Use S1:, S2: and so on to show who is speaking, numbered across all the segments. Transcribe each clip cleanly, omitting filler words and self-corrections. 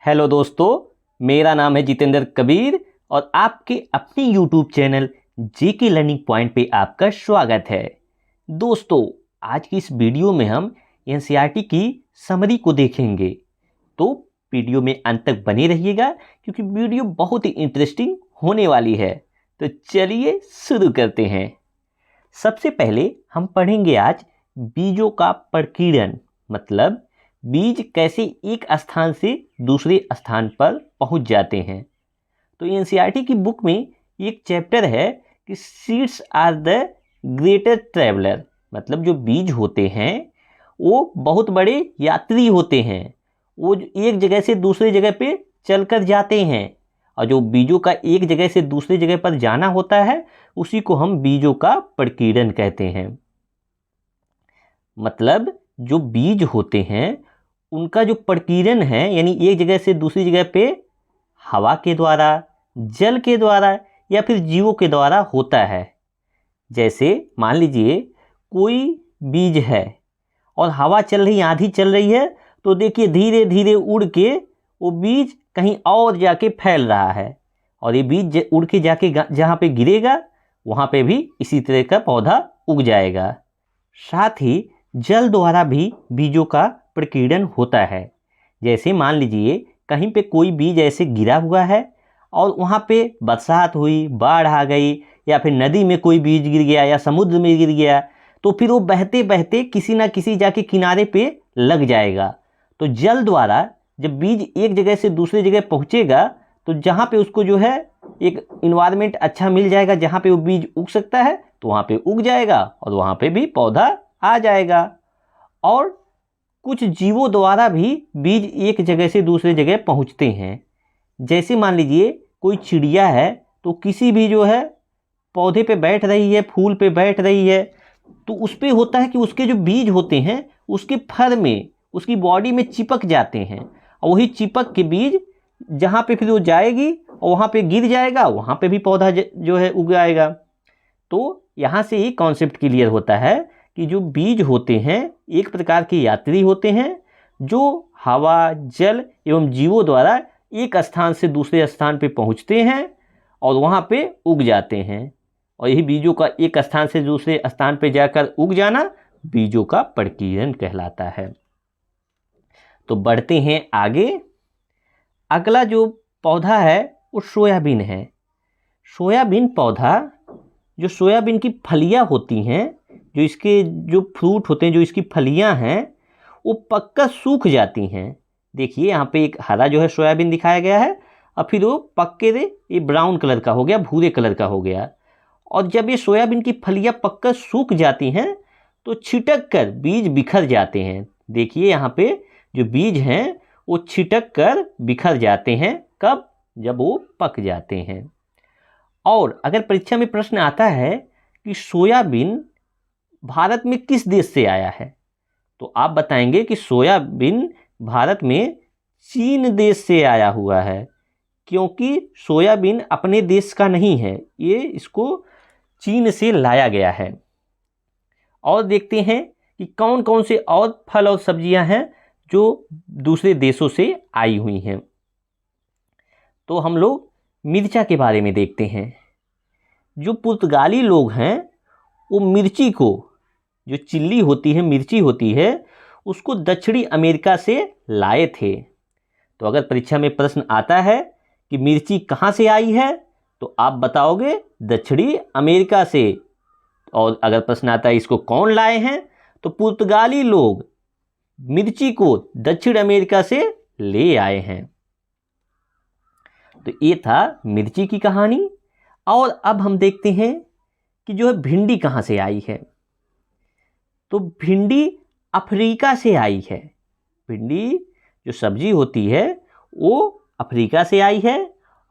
S1: Hello दोस्तों, मेरा नाम है जितेंद्र कबीर और आपके अपने यूट्यूब चैनल जेके लर्निंग पॉइंट पे आपका स्वागत है। दोस्तों, आज की इस वीडियो में हम एनसीईआरटी की समरी को देखेंगे, तो वीडियो में अंत तक बने रहिएगा क्योंकि वीडियो बहुत ही इंटरेस्टिंग होने वाली है। तो चलिए शुरू करते हैं। सबसे पहले हम पढ़ेंगे आज बीजों का प्रकीर्णन, मतलब बीज कैसे एक स्थान से दूसरे स्थान पर पहुंच जाते हैं। तो एनसीईआरटी की बुक में एक चैप्टर है कि seeds are the greater traveller, मतलब जो बीज होते हैं वो बहुत बड़े यात्री होते हैं। वो एक जगह से दूसरी जगह पे चलकर जाते हैं और जो बीजों का एक जगह से दूसरी जगह पर जाना होता है उसी को हम बीजों का प्रकीर्णन कहते हैं। मतलब जो बीज होते हैं उनका जो प्रकीर्णन है, यानी एक जगह से दूसरी जगह पे हवा के द्वारा, जल के द्वारा या फिर जीवों के द्वारा होता है। जैसे मान लीजिए कोई बीज है और हवा चल रही, आंधी चल रही है, तो देखिए धीरे धीरे उड़ के वो बीज कहीं और जाके फैल रहा है और ये बीज उड़ के जाके जहाँ पे गिरेगा वहाँ पे भी इसी तरह का पौधा उग जाएगा। साथ ही जल द्वारा भी बीजों का प्रकीर्णन होता है। जैसे मान लीजिए कहीं पे कोई बीज ऐसे गिरा हुआ है और वहाँ पे बरसात हुई, बाढ़ आ गई या फिर नदी में कोई बीज गिर गया या समुद्र में गिर गया, तो फिर वो बहते बहते किसी ना किसी जाके किनारे पे लग जाएगा। तो जल द्वारा जब बीज एक जगह से दूसरी जगह पहुँचेगा तो जहाँ पे उसको जो है एक इन्वायरमेंट अच्छा मिल जाएगा, जहाँ पे वो बीज उग सकता है तो वहाँ पे उग जाएगा और वहाँ पे भी पौधा आ जाएगा। और कुछ जीवों द्वारा भी बीज एक जगह से दूसरे जगह पहुंचते हैं। जैसे मान लीजिए कोई चिड़िया है तो किसी भी जो है पौधे पे बैठ रही है, फूल पे बैठ रही है, तो उस पे होता है कि उसके जो बीज होते हैं उसके फर में, उसकी बॉडी में चिपक जाते हैं और वही चिपक के बीज जहाँ पे फिर वो जाएगी और वहाँ पे गिर जाएगा, वहाँ पे भी पौधा जो है उग आएगा। तो यहाँ से ये कॉन्सेप्ट क्लियर होता है कि जो बीज होते हैं एक प्रकार के यात्री होते हैं जो हवा, जल एवं जीवों द्वारा एक स्थान से दूसरे स्थान पे पहुंचते हैं और वहां पे उग जाते हैं। और यही बीजों का एक स्थान से दूसरे स्थान पे जाकर उग जाना बीजों का प्रकीर्णन कहलाता है। तो बढ़ते हैं आगे। अगला जो पौधा है वो सोयाबीन है। सोयाबीन पौधा, जो सोयाबीन की फलियां होती हैं, जो इसके जो फ्रूट होते हैं, जो इसकी फलियां हैं, वो पक्का सूख जाती हैं। देखिए यहाँ पे एक हरा जो है सोयाबीन दिखाया गया है और फिर वो पक्के से ये ब्राउन कलर का हो गया, भूरे कलर का हो गया। और जब ये सोयाबीन की फलियां पक्का सूख जाती हैं तो छिटक कर बीज बिखर जाते हैं। देखिए यहाँ पे जो बीज हैं वो छिटक कर बिखर जाते हैं। कब? जब वो पक जाते हैं। और अगर परीक्षा में प्रश्न आता है कि सोयाबीन भारत में किस देश से आया है, तो आप बताएंगे कि सोयाबीन भारत में चीन देश से आया हुआ है, क्योंकि सोयाबीन अपने देश का नहीं है, ये इसको चीन से लाया गया है। और देखते हैं कि कौन कौन से और फल और सब्जियां हैं जो दूसरे देशों से आई हुई हैं। तो हम लोग मिर्चा के बारे में देखते हैं। जो पुर्तगाली लोग हैं वो मिर्ची को, जो चिल्ली होती है, मिर्ची होती है, उसको दक्षिणी अमेरिका से लाए थे। तो अगर परीक्षा में प्रश्न आता है कि मिर्ची कहाँ से आई है तो आप बताओगे दक्षिणी अमेरिका से। और अगर प्रश्न आता है इसको कौन लाए हैं तो पुर्तगाली लोग मिर्ची को दक्षिण अमेरिका से ले आए हैं। तो ये था मिर्ची की कहानी। और अब हम देखते हैं कि जो है भिंडी कहाँ से आई है। तो भिंडी अफ्रीका से आई है। भिंडी जो सब्जी होती है वो अफ्रीका से आई है।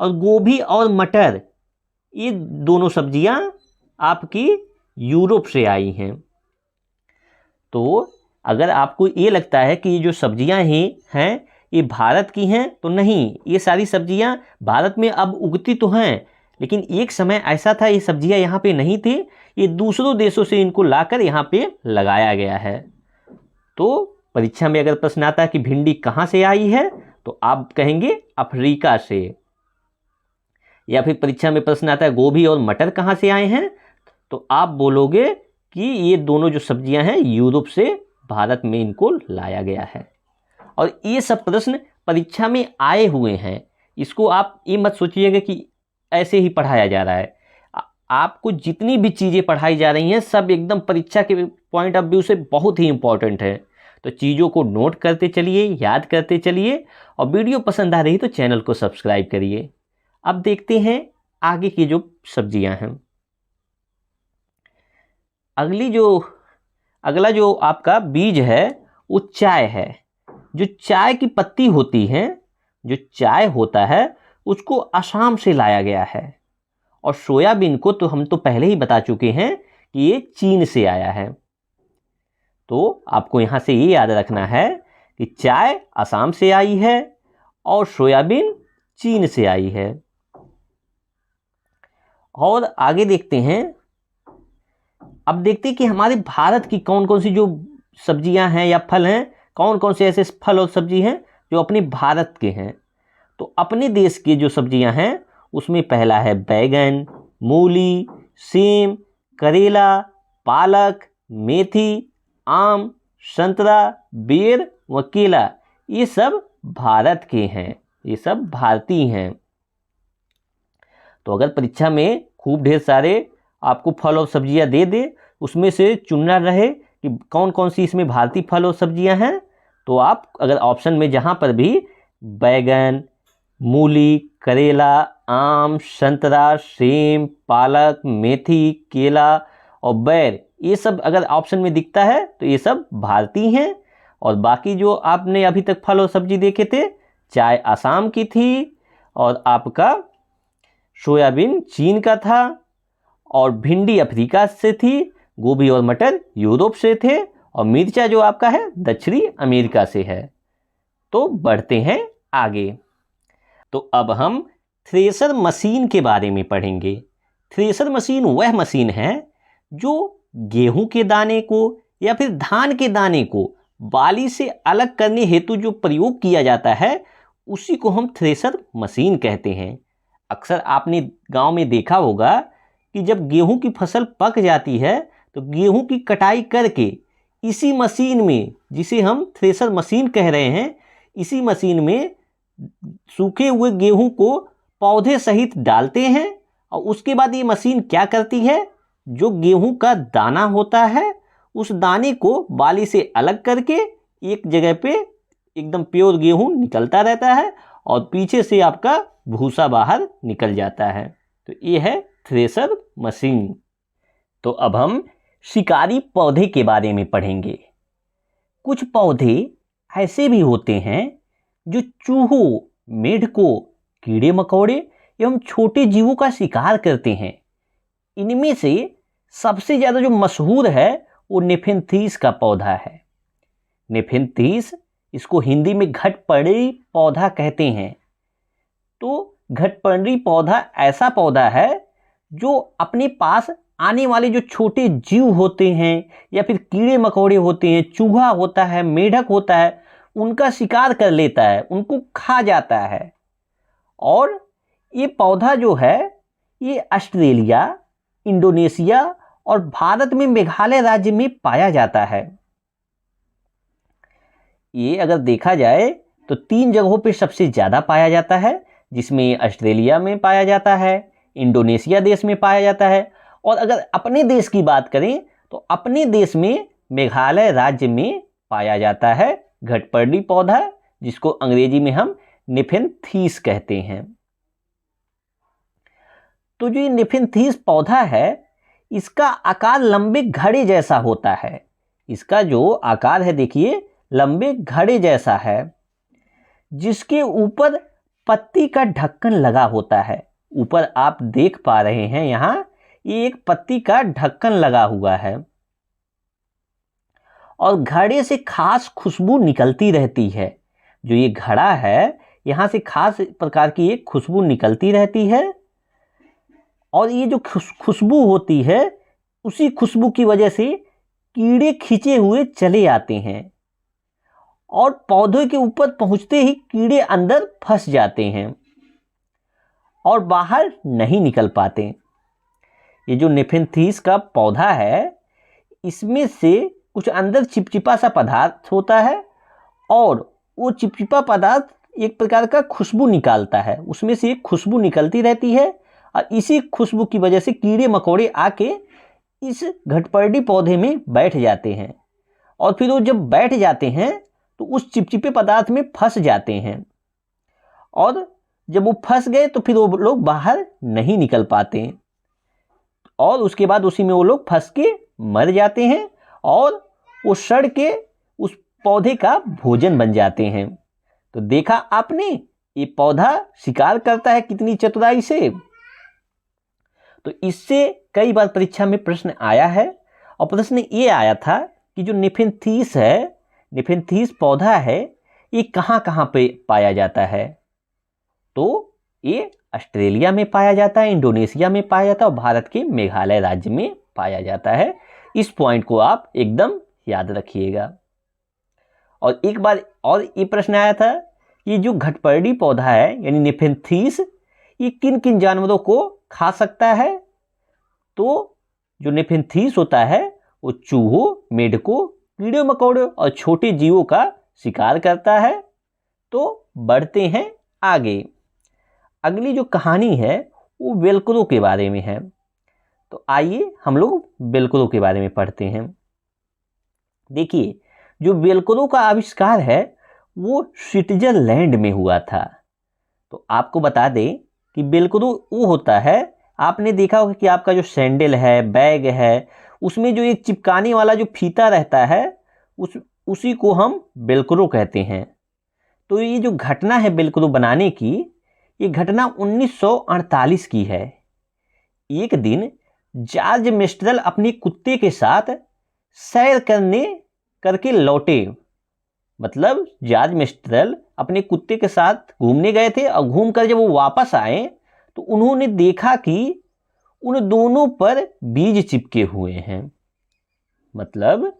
S1: और गोभी और मटर, ये दोनों सब्जियां आपकी यूरोप से आई हैं। तो अगर आपको ये लगता है कि ये जो सब्जियां हैं ये भारत की हैं, तो नहीं, ये सारी सब्जियां भारत में अब उगती तो हैं, लेकिन एक समय ऐसा था ये सब्जियां यहाँ पे नहीं थी, ये दूसरों देशों से इनको लाकर यहाँ पे लगाया गया है। तो परीक्षा में अगर प्रश्न आता है कि भिंडी कहाँ से आई है तो आप कहेंगे अफ्रीका से। या फिर परीक्षा में प्रश्न आता है गोभी और मटर कहाँ से आए हैं, तो आप बोलोगे कि ये दोनों जो सब्जियां हैं यूरोप से भारत में इनको लाया गया है। और ये सब प्रश्न परीक्षा में आए हुए हैं, इसको आप ये मत सोचिएगा कि ऐसे ही पढ़ाया जा रहा है। आपको जितनी भी चीज़ें पढ़ाई जा रही हैं सब एकदम परीक्षा के पॉइंट ऑफ व्यू से बहुत ही इंपॉर्टेंट है। तो चीज़ों को नोट करते चलिए, याद करते चलिए, और वीडियो पसंद आ रही तो चैनल को सब्सक्राइब करिए। अब देखते हैं आगे की जो सब्जियां हैं। अगला जो आपका बीज है वो चाय है। जो चाय की पत्ती होती है, जो चाय होता है, उसको असम से लाया गया है। और सोयाबीन को तो हम तो पहले ही बता चुके हैं कि ये चीन से आया है। तो आपको यहाँ से ये याद रखना है कि चाय असम से आई है और सोयाबीन चीन से आई है। और आगे देखते हैं। अब देखते हैं कि हमारे भारत की कौन कौन सी जो सब्जियां हैं या फल हैं, कौन कौन से ऐसे फल और सब्जी हैं जो अपने भारत के हैं। तो अपने देश की जो सब्जियां हैं उसमें पहला है बैगन, मूली, सेम, करेला, पालक, मेथी, आम, संतरा, बेर व केला। ये सब भारत के हैं, ये सब भारतीय हैं। तो अगर परीक्षा में खूब ढेर सारे आपको फल और सब्जियां दे दे, उसमें से चुनना रहे कि कौन कौन सी इसमें भारतीय फल और सब्जियां हैं, तो आप अगर ऑप्शन में जहां पर भी बैगन, मूली, करेला, आम, संतरा, सेम, पालक, मेथी, केला और बैर, ये सब अगर ऑप्शन में दिखता है तो ये सब भारतीय हैं। और बाकी जो आपने अभी तक फल और सब्जी देखे थे, चाय असम की थी, और आपका सोयाबीन चीन का था, और भिंडी अफ्रीका से थी, गोभी और मटर यूरोप से थे, और मिर्चा जो आपका है दक्षिणी अमेरिका से है। तो बढ़ते हैं आगे। तो अब हम थ्रेशर मशीन के बारे में पढ़ेंगे। थ्रेशर मशीन वह मशीन है जो गेहूं के दाने को या फिर धान के दाने को बाली से अलग करने हेतु जो प्रयोग किया जाता है, उसी को हम थ्रेशर मशीन कहते हैं। अक्सर आपने गांव में देखा होगा कि जब गेहूं की फसल पक जाती है तो गेहूं की कटाई करके इसी मशीन में, जिसे हम थ्रेशर मशीन कह रहे हैं, इसी मशीन में सूखे हुए गेहूं को पौधे सहित डालते हैं। और उसके बाद ये मशीन क्या करती है, जो गेहूं का दाना होता है उस दाने को बाली से अलग करके एक जगह पे एकदम प्योर गेहूं निकलता रहता है, और पीछे से आपका भूसा बाहर निकल जाता है। तो ये है थ्रेशर मशीन। तो अब हम शिकारी पौधे के बारे में पढ़ेंगे। कुछ पौधे ऐसे भी होते हैं जो चूहों, मेढकों, कीड़े मकोड़े एवं छोटे जीवों का शिकार करते हैं। इनमें से सबसे ज़्यादा जो मशहूर है वो नेफेंथीस का पौधा है। नेफेंथीस, इसको हिंदी में घटपर्णी पौधा कहते हैं। तो घटपर्णी पौधा ऐसा पौधा है जो अपने पास आने वाले जो छोटे जीव होते हैं या फिर कीड़े मकोड़े होते हैं, चूहा होता है, मेढक होता है, उनका शिकार कर लेता है, उनको खा जाता है। और ये पौधा जो है ये ऑस्ट्रेलिया, इंडोनेशिया और भारत में मेघालय राज्य में पाया जाता है। ये अगर देखा जाए तो 3 जगहों पे सबसे ज़्यादा पाया जाता है, जिसमें ऑस्ट्रेलिया में पाया जाता है, इंडोनेशिया देश में पाया जाता है, और अगर अपने देश की बात करें तो अपने देश में मेघालय राज्य में पाया जाता है घटपर्णी पौधा, जिसको अंग्रेजी में हम नेफेंथीस कहते हैं। तो जो ये नेफेंथीस पौधा है, इसका आकार लंबे घड़े जैसा होता है। इसका जो आकार है देखिए लंबे घड़े जैसा है, जिसके ऊपर पत्ती का ढक्कन लगा होता है। ऊपर आप देख पा रहे हैं यहाँ ये एक पत्ती का ढक्कन लगा हुआ है, और घड़े से खास खुशबू निकलती रहती है। जो ये घड़ा है यहाँ से खास प्रकार की एक खुशबू निकलती रहती है, और ये जो खुशबू होती है उसी खुशबू की वजह से कीड़े खींचे हुए चले आते हैं। और पौधे के ऊपर पहुंचते ही कीड़े अंदर फंस जाते हैं और बाहर नहीं निकल पाते। ये जो नेफेंथीस का पौधा है, इसमें से कुछ अंदर चिपचिपा सा पदार्थ होता है और वो चिपचिपा पदार्थ एक प्रकार का खुशबू निकालता है। उसमें से एक खुशबू निकलती रहती है और इसी खुशबू की वजह से कीड़े मकोड़े आके इस घटपर्डी पौधे में बैठ जाते हैं और फिर वो जब बैठ जाते हैं तो उस चिपचिपे पदार्थ में फंस जाते हैं और जब वो फंस गए तो फिर वो लोग बाहर नहीं निकल पाते और उसके बाद उसी में वो लोग फंस के मर जाते हैं और वो सड़ के उस पौधे का भोजन बन जाते हैं। तो देखा आपने, ये पौधा शिकार करता है कितनी चतुराई से। तो इससे कई बार परीक्षा में प्रश्न आया है और प्रश्न ये आया था कि जो नेफेंथीस है, नेफेंथीस पौधा है, ये कहाँ कहाँ पे पाया जाता है। तो ये ऑस्ट्रेलिया में पाया जाता है, इंडोनेशिया में पाया जाता है और भारत के मेघालय राज्य में पाया जाता है। इस पॉइंट को आप एकदम याद रखिएगा। और एक बार और ये प्रश्न आया था, ये जो घटपर्डी पौधा है यानी नेफेंथीस, ये किन किन जानवरों को खा सकता है। तो जो नेफेंथीस होता है वो चूहों, मेढकों, कीड़े मकोड़े और छोटे जीवों का शिकार करता है। तो बढ़ते हैं आगे। अगली जो कहानी है वो वेलक्रो के बारे में है। तो आइए हम लोग वेलक्रो के बारे में पढ़ते हैं। देखिए, जो वेलक्रो का आविष्कार है वो स्विट्जरलैंड में हुआ था। तो आपको बता दें कि वेलक्रो वो होता है, आपने देखा होगा कि आपका जो सैंडल है, बैग है, उसमें जो एक चिपकाने वाला जो फीता रहता है उसी को हम वेलक्रो कहते हैं। तो ये जो घटना है वेलक्रो बनाने की, ये घटना 1948 की है। एक दिन जॉर्ज मेस्ट्रल अपने कुत्ते के साथ सैर करके लौटे। मतलब जॉर्ज मेस्ट्रल अपने कुत्ते के साथ घूमने गए थे और घूमकर जब वो वापस आए तो उन्होंने देखा कि उन दोनों पर बीज चिपके हुए हैं। मतलब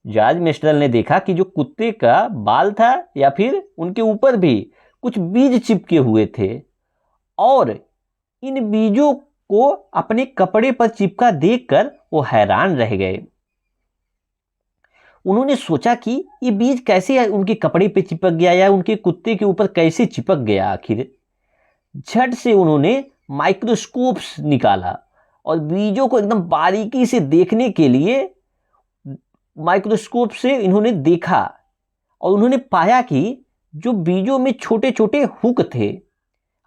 S1: जॉर्ज मेस्ट्रल ने देखा कि जो कुत्ते का बाल था या फिर उनके ऊपर भी कुछ बीज चिपके हुए थे और इन बीजों को अपने कपड़े पर चिपका देखकर वो हैरान रह गए। उन्होंने सोचा कि ये बीज कैसे उनके कपड़े पे चिपक गया या उनके कुत्ते के ऊपर कैसे चिपक गया आखिर। झट से उन्होंने माइक्रोस्कोप निकाला और बीजों को एकदम बारीकी से देखने के लिए माइक्रोस्कोप से इन्होंने देखा और उन्होंने पाया कि जो बीजों में छोटे छोटे हुक थे।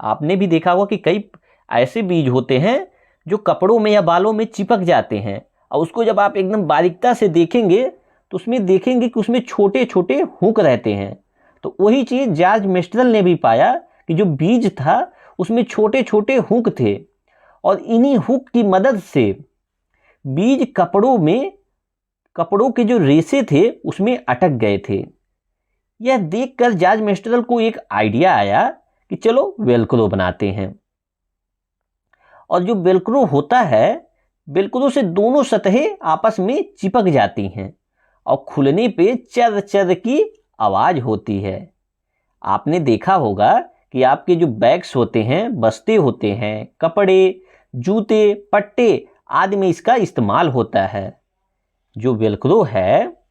S1: आपने भी देखा होगा कि कई ऐसे बीज होते हैं जो कपड़ों में या बालों में चिपक जाते हैं और उसको जब आप एकदम बारीकता से देखेंगे तो उसमें देखेंगे कि उसमें छोटे छोटे हुक रहते हैं। तो वही चीज़ जॉर्ज मेस्ट्रल ने भी पाया कि जो बीज था उसमें छोटे छोटे हुक थे और इन्हीं हुक की मदद से बीज कपड़ों के जो रेशे थे उसमें अटक गए थे। यह देखकर जॉर्ज मेस्ट्रल को एक आइडिया आया कि चलो वेलक्रो बनाते हैं। और जो वेलक्रो होता है, वेलक्रो से दोनों सतहें आपस में चिपक जाती हैं और खुलने पे चर चर की आवाज़ होती है। आपने देखा होगा कि आपके जो बैग्स होते हैं, बस्ते होते हैं, कपड़े, जूते, पट्टे आदि में इसका इस्तेमाल होता है। जो वेलक्रो है,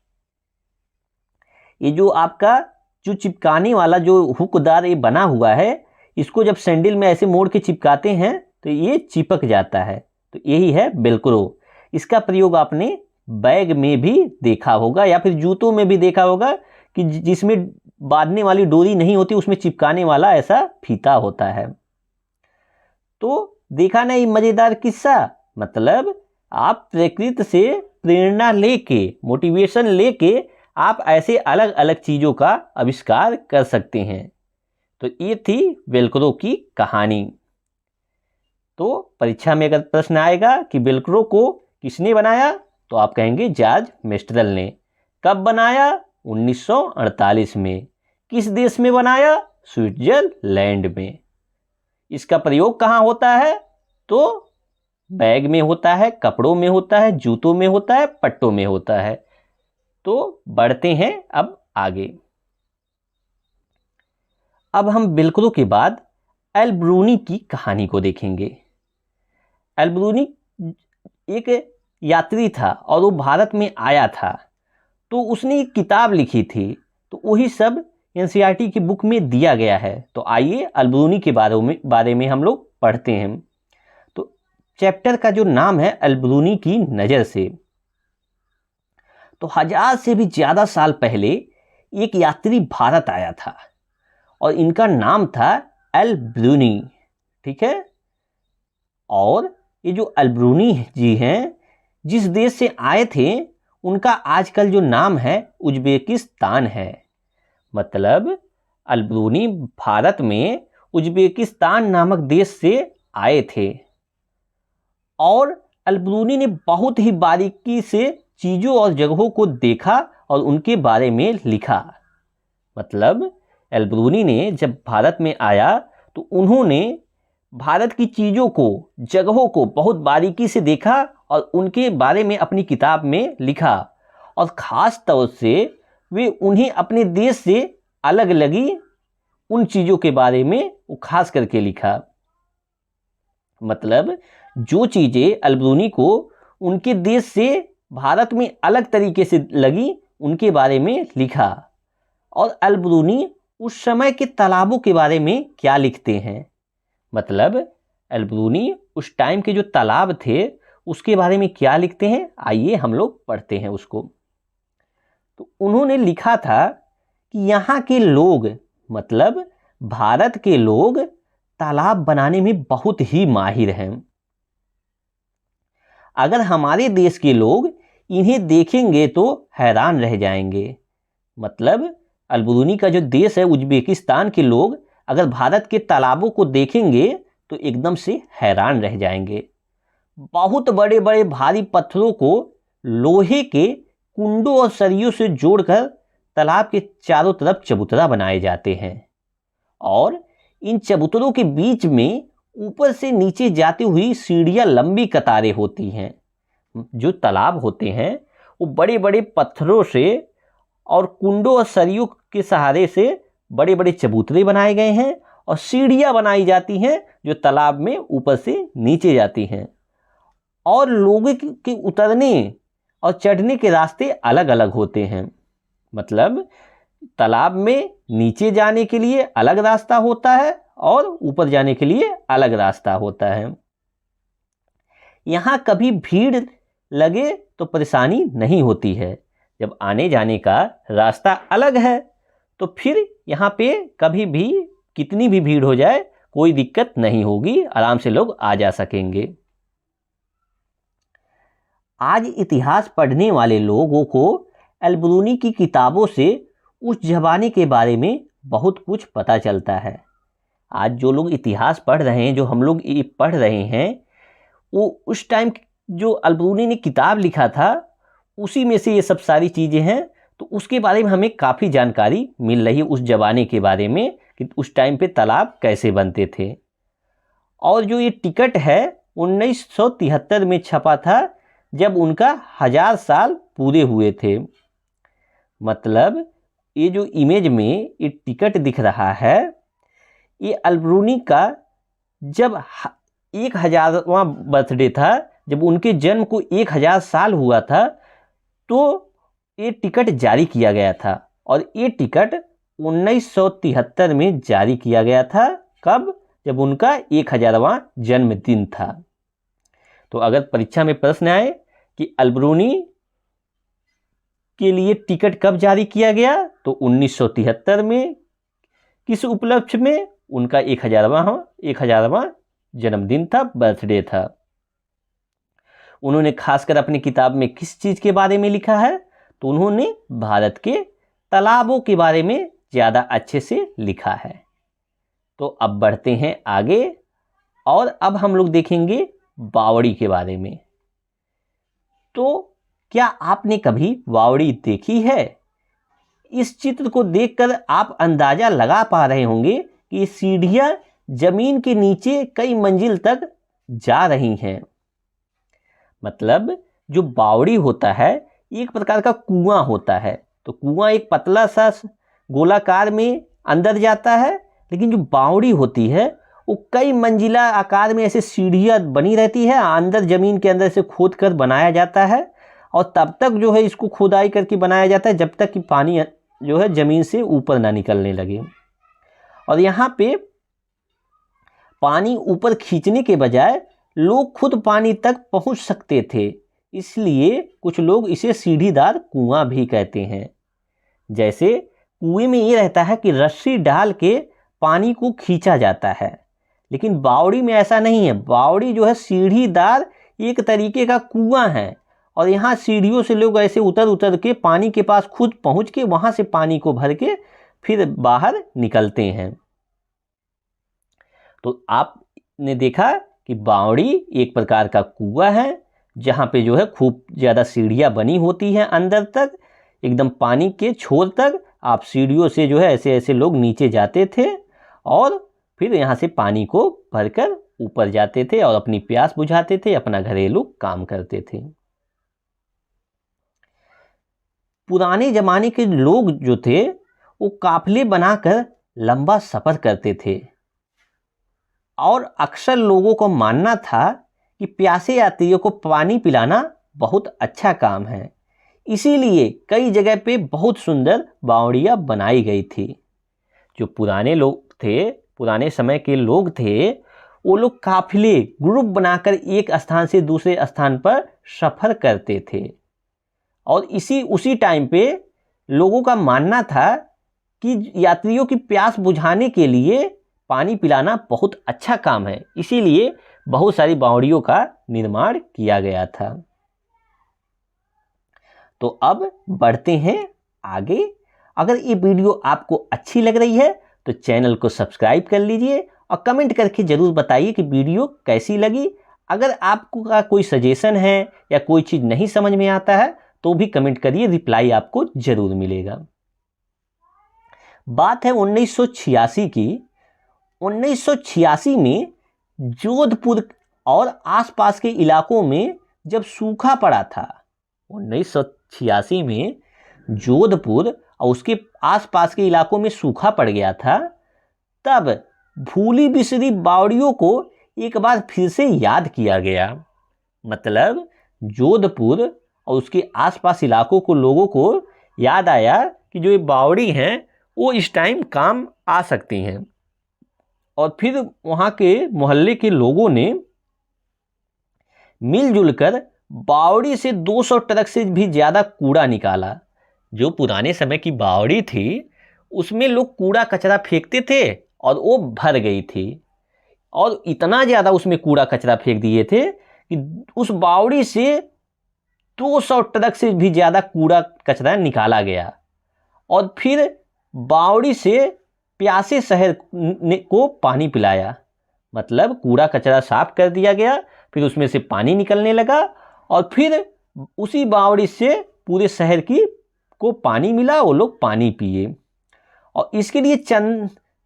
S1: ये जो आपका जो चिपकाने वाला जो हुकदार ये बना हुआ है, इसको जब सैंडल में ऐसे मोड़ के चिपकाते हैं तो ये चिपक जाता है। तो यही है वेलक्रो। इसका प्रयोग आपने बैग में भी देखा होगा या फिर जूतों में भी देखा होगा कि जिसमें बांधने वाली डोरी नहीं होती, उसमें चिपकाने वाला ऐसा फीता होता है। तो देखा ना ये मज़ेदार किस्सा। मतलब आप प्रकृति से प्रेरणा लेके, मोटिवेशन लेके आप ऐसे अलग अलग चीज़ों का आविष्कार कर सकते हैं। तो ये थी वेलक्रो की कहानी। तो परीक्षा में अगर प्रश्न आएगा कि वेलक्रो को किसने बनाया, तो आप कहेंगे जॉर्ज मेस्ट्रल ने। कब बनाया? 1948 में। किस देश में बनाया? स्विट्जरलैंड में। इसका प्रयोग कहाँ होता है? तो बैग में होता है, कपड़ों में होता है, जूतों में होता है, पट्टों में होता है। तो बढ़ते हैं अब आगे। अब हम बिल्कुलों के बाद एल्ब्रूनी की कहानी को देखेंगे। एल्ब्रूनी एक यात्री था और वो भारत में आया था, तो उसने एक किताब लिखी थी, तो वही सब एनसीईआरटी की बुक में दिया गया है। तो आइए एल्ब्रूनी के बारे में हम लोग पढ़ते हैं। तो चैप्टर का जो नाम है एल्ब्रूनी की नज़र से। तो 1000 से भी ज़्यादा साल पहले एक यात्री भारत आया था और इनका नाम था एल्ब्रूनी, ठीक है। और ये जो एल्ब्रूनी जी हैं, जिस देश से आए थे, उनका आजकल जो नाम है उज्बेकिस्तान है। मतलब एल्ब्रूनी भारत में उज्बेकिस्तान नामक देश से आए थे और एल्ब्रूनी ने बहुत ही बारीकी से चीज़ों और जगहों को देखा और उनके बारे में लिखा। मतलब एल्ब्रूनी ने जब भारत में आया तो उन्होंने भारत की चीज़ों को, जगहों को बहुत बारीकी से देखा और उनके बारे में अपनी किताब में लिखा, और ख़ास तौर से वे उन्हें अपने देश से अलग लगी उन चीज़ों के बारे में वो खास करके लिखा। मतलब जो चीज़ें एल्ब्रूनी को उनके देश से भारत में अलग तरीके से लगी, उनके बारे में लिखा। और एल्ब्रूनी उस समय के तालाबों के बारे में क्या लिखते हैं, मतलब एल्ब्रूनी उस टाइम के जो तालाब थे उसके बारे में क्या लिखते हैं, आइए हम लोग पढ़ते हैं उसको। तो उन्होंने लिखा था कि यहाँ के लोग, मतलब भारत के लोग, तालाब बनाने में बहुत ही माहिर हैं। अगर हमारे देश के लोग इन्हें देखेंगे तो हैरान रह जाएंगे। मतलब एल्ब्रूनी का जो देश है उज्बेकिस्तान के लोग अगर भारत के तालाबों को देखेंगे तो एकदम से हैरान रह जाएंगे। बहुत बड़े बड़े भारी पत्थरों को लोहे के कुंडों और सरियों से जोड़कर तालाब के चारों तरफ चबूतरा बनाए जाते हैं, और इन चबूतरों के बीच में ऊपर से नीचे जाती हुई सीढ़ियां लंबी कतारें होती हैं। जो तालाब होते हैं वो बड़े बड़े पत्थरों से और कुंडों और सरियों के सहारे से बड़े बड़े चबूतरे बनाए गए हैं, और सीढ़ियां बनाई जाती हैं जो तालाब में ऊपर से नीचे जाती हैं, और लोगों के उतरने और चढ़ने के रास्ते अलग अलग होते हैं। मतलब तालाब में नीचे जाने के लिए अलग रास्ता होता है और ऊपर जाने के लिए अलग रास्ता होता है। यहाँ कभी भीड़ लगे तो परेशानी नहीं होती है। जब आने जाने का रास्ता अलग है तो फिर यहाँ पे कभी भी कितनी भी भीड़ हो जाए कोई दिक्कत नहीं होगी, आराम से लोग आ जा सकेंगे। आज इतिहास पढ़ने वाले लोगों को एल्ब्रूनी की किताबों से उस ज़माने के बारे में बहुत कुछ पता चलता है। आज जो लोग इतिहास पढ़ रहे हैं, जो हम लोग ये पढ़ रहे हैं, वो उस टाइम जो एल्ब्रूनी ने किताब लिखा था उसी में से ये सब सारी चीज़ें हैं। तो उसके बारे में हमें काफ़ी जानकारी मिल रही है, उस ज़माने के बारे में कि उस टाइम पे तालाब कैसे बनते थे। और जो ये टिकट है 1973 में छपा था, जब उनका 1000 साल पूरे हुए थे। मतलब ये जो इमेज में ये टिकट दिख रहा है, ये एल्ब्रूनी का जब 1000वां बर्थडे था, जब उनके जन्म को 1000 साल हुआ था, तो ये टिकट जारी किया गया था। और ये टिकट 1973 में जारी किया गया था। कब? जब उनका 1000वां जन्मदिन था। तो अगर परीक्षा में प्रश्न आए कि एल्ब्रूनी के लिए टिकट कब जारी किया गया, तो 1973 में। किस उपलक्ष्य में? उनका 1000वां जन्मदिन था, बर्थडे था। उन्होंने खासकर अपनी किताब में किस चीज़ के बारे में लिखा है, तो उन्होंने भारत के तालाबों के बारे में ज़्यादा अच्छे से लिखा है। तो अब बढ़ते हैं आगे, और अब हम लोग देखेंगे बावड़ी के बारे में। तो क्या आपने कभी बावड़ी देखी है? इस चित्र को देखकर आप अंदाज़ा लगा पा रहे होंगे कि सीढ़ियाँ जमीन के नीचे कई मंजिल तक जा रही हैं। मतलब जो बावड़ी होता है एक प्रकार का कुआं होता है। तो कुआं एक पतला सा गोलाकार में अंदर जाता है, लेकिन जो बावड़ी होती है वो कई मंजिला आकार में ऐसे सीढ़ियाँ बनी रहती है, अंदर ज़मीन के अंदर से खोद कर बनाया जाता है और तब तक जो है इसको खुदाई करके बनाया जाता है जब तक कि पानी जो है ज़मीन से ऊपर ना निकलने लगे। और यहाँ पे पानी ऊपर खींचने के बजाय लोग खुद पानी तक पहुँच सकते थे, इसलिए कुछ लोग इसे सीढ़ीदार कुआं भी कहते हैं। जैसे कुएं में ये रहता है कि रस्सी डाल के पानी को खींचा जाता है, लेकिन बावड़ी में ऐसा नहीं है। बावड़ी जो है सीढ़ीदार एक तरीके का कुआं है और यहाँ सीढ़ियों से लोग ऐसे उतर उतर के पानी के पास खुद पहुँच के वहाँ से पानी को भर के फिर बाहर निकलते हैं। तो आपने देखा कि बावड़ी एक प्रकार का कुआं है जहाँ पे जो है खूब ज़्यादा सीढ़ियाँ बनी होती हैं अंदर तक, एकदम पानी के छोर तक। आप सीढ़ियों से जो है ऐसे ऐसे लोग नीचे जाते थे और फिर यहाँ से पानी को भरकर ऊपर जाते थे और अपनी प्यास बुझाते थे, अपना घरेलू काम करते थे। पुराने ज़माने के लोग जो थे वो काफिले बनाकर लंबा सफ़र करते थे और अक्सर लोगों को मानना था कि प्यासे यात्रियों को पानी पिलाना बहुत अच्छा काम है, इसीलिए कई जगह पे बहुत सुंदर बावड़ियाँ बनाई गई थी। जो पुराने लोग थे, पुराने समय के लोग थे, वो लोग काफिले ग्रुप बनाकर एक स्थान से दूसरे स्थान पर सफ़र करते थे और उसी टाइम पे लोगों का मानना था कि यात्रियों की प्यास बुझाने के लिए पानी पिलाना बहुत अच्छा काम है, इसीलिए बहुत सारी बावड़ियों का निर्माण किया गया था। तो अब बढ़ते हैं आगे। अगर ये वीडियो आपको अच्छी लग रही है तो चैनल को सब्सक्राइब कर लीजिए और कमेंट करके ज़रूर बताइए कि वीडियो कैसी लगी। अगर आपको का कोई सजेशन है या कोई चीज़ नहीं समझ में आता है तो भी कमेंट करिए, रिप्लाई आपको ज़रूर मिलेगा। बात है 1986 की। 1986 में जोधपुर और आसपास के इलाकों में जब सूखा पड़ा था, 1986 में जोधपुर और उसके आसपास के इलाकों में सूखा पड़ गया था, तब भूली बिसरी बावड़ियों को एक बार फिर से याद किया गया। मतलब जोधपुर और उसके आसपास इलाकों को लोगों को याद आया कि जो ये बावड़ी हैं वो इस टाइम काम आ सकती हैं और फिर वहाँ के मोहल्ले के लोगों ने मिलजुल कर बावड़ी से 200 ट्रक से भी ज़्यादा कूड़ा निकाला। जो पुराने समय की बावड़ी थी उसमें लोग कूड़ा कचरा फेंकते थे और वो भर गई थी और इतना ज़्यादा उसमें कूड़ा कचरा फेंक दिए थे कि उस बावड़ी से 200 ट्रक से भी ज़्यादा कूड़ा कचरा निकाला गया और फिर बावड़ी से प्यासे शहर को पानी पिलाया। मतलब कूड़ा कचरा साफ कर दिया गया, फिर उसमें से पानी निकलने लगा और फिर उसी बावड़ी से पूरे शहर को पानी मिला, वो लोग पानी पिए। और इसके लिए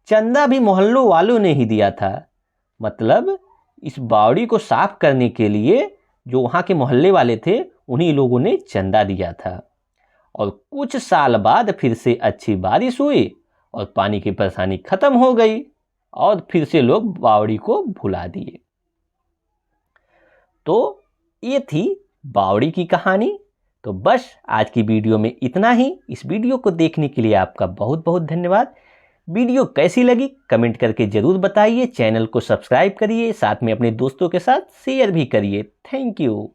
S1: चंदा भी मोहल्लों वालों ने ही दिया था। मतलब इस बावड़ी को साफ करने के लिए जो वहाँ के मोहल्ले वाले थे उन्हीं लोगों ने चंदा दिया था और कुछ साल बाद फिर से अच्छी बारिश हुई और पानी की परेशानी खत्म हो गई और फिर से लोग बावड़ी को भुला दिए। तो ये थी बावड़ी की कहानी। तो बस आज की वीडियो में इतना ही। इस वीडियो को देखने के लिए आपका बहुत बहुत धन्यवाद। वीडियो कैसी लगी कमेंट करके ज़रूर बताइए। चैनल को सब्सक्राइब करिए, साथ में अपने दोस्तों के साथ शेयर भी करिए। Thank you.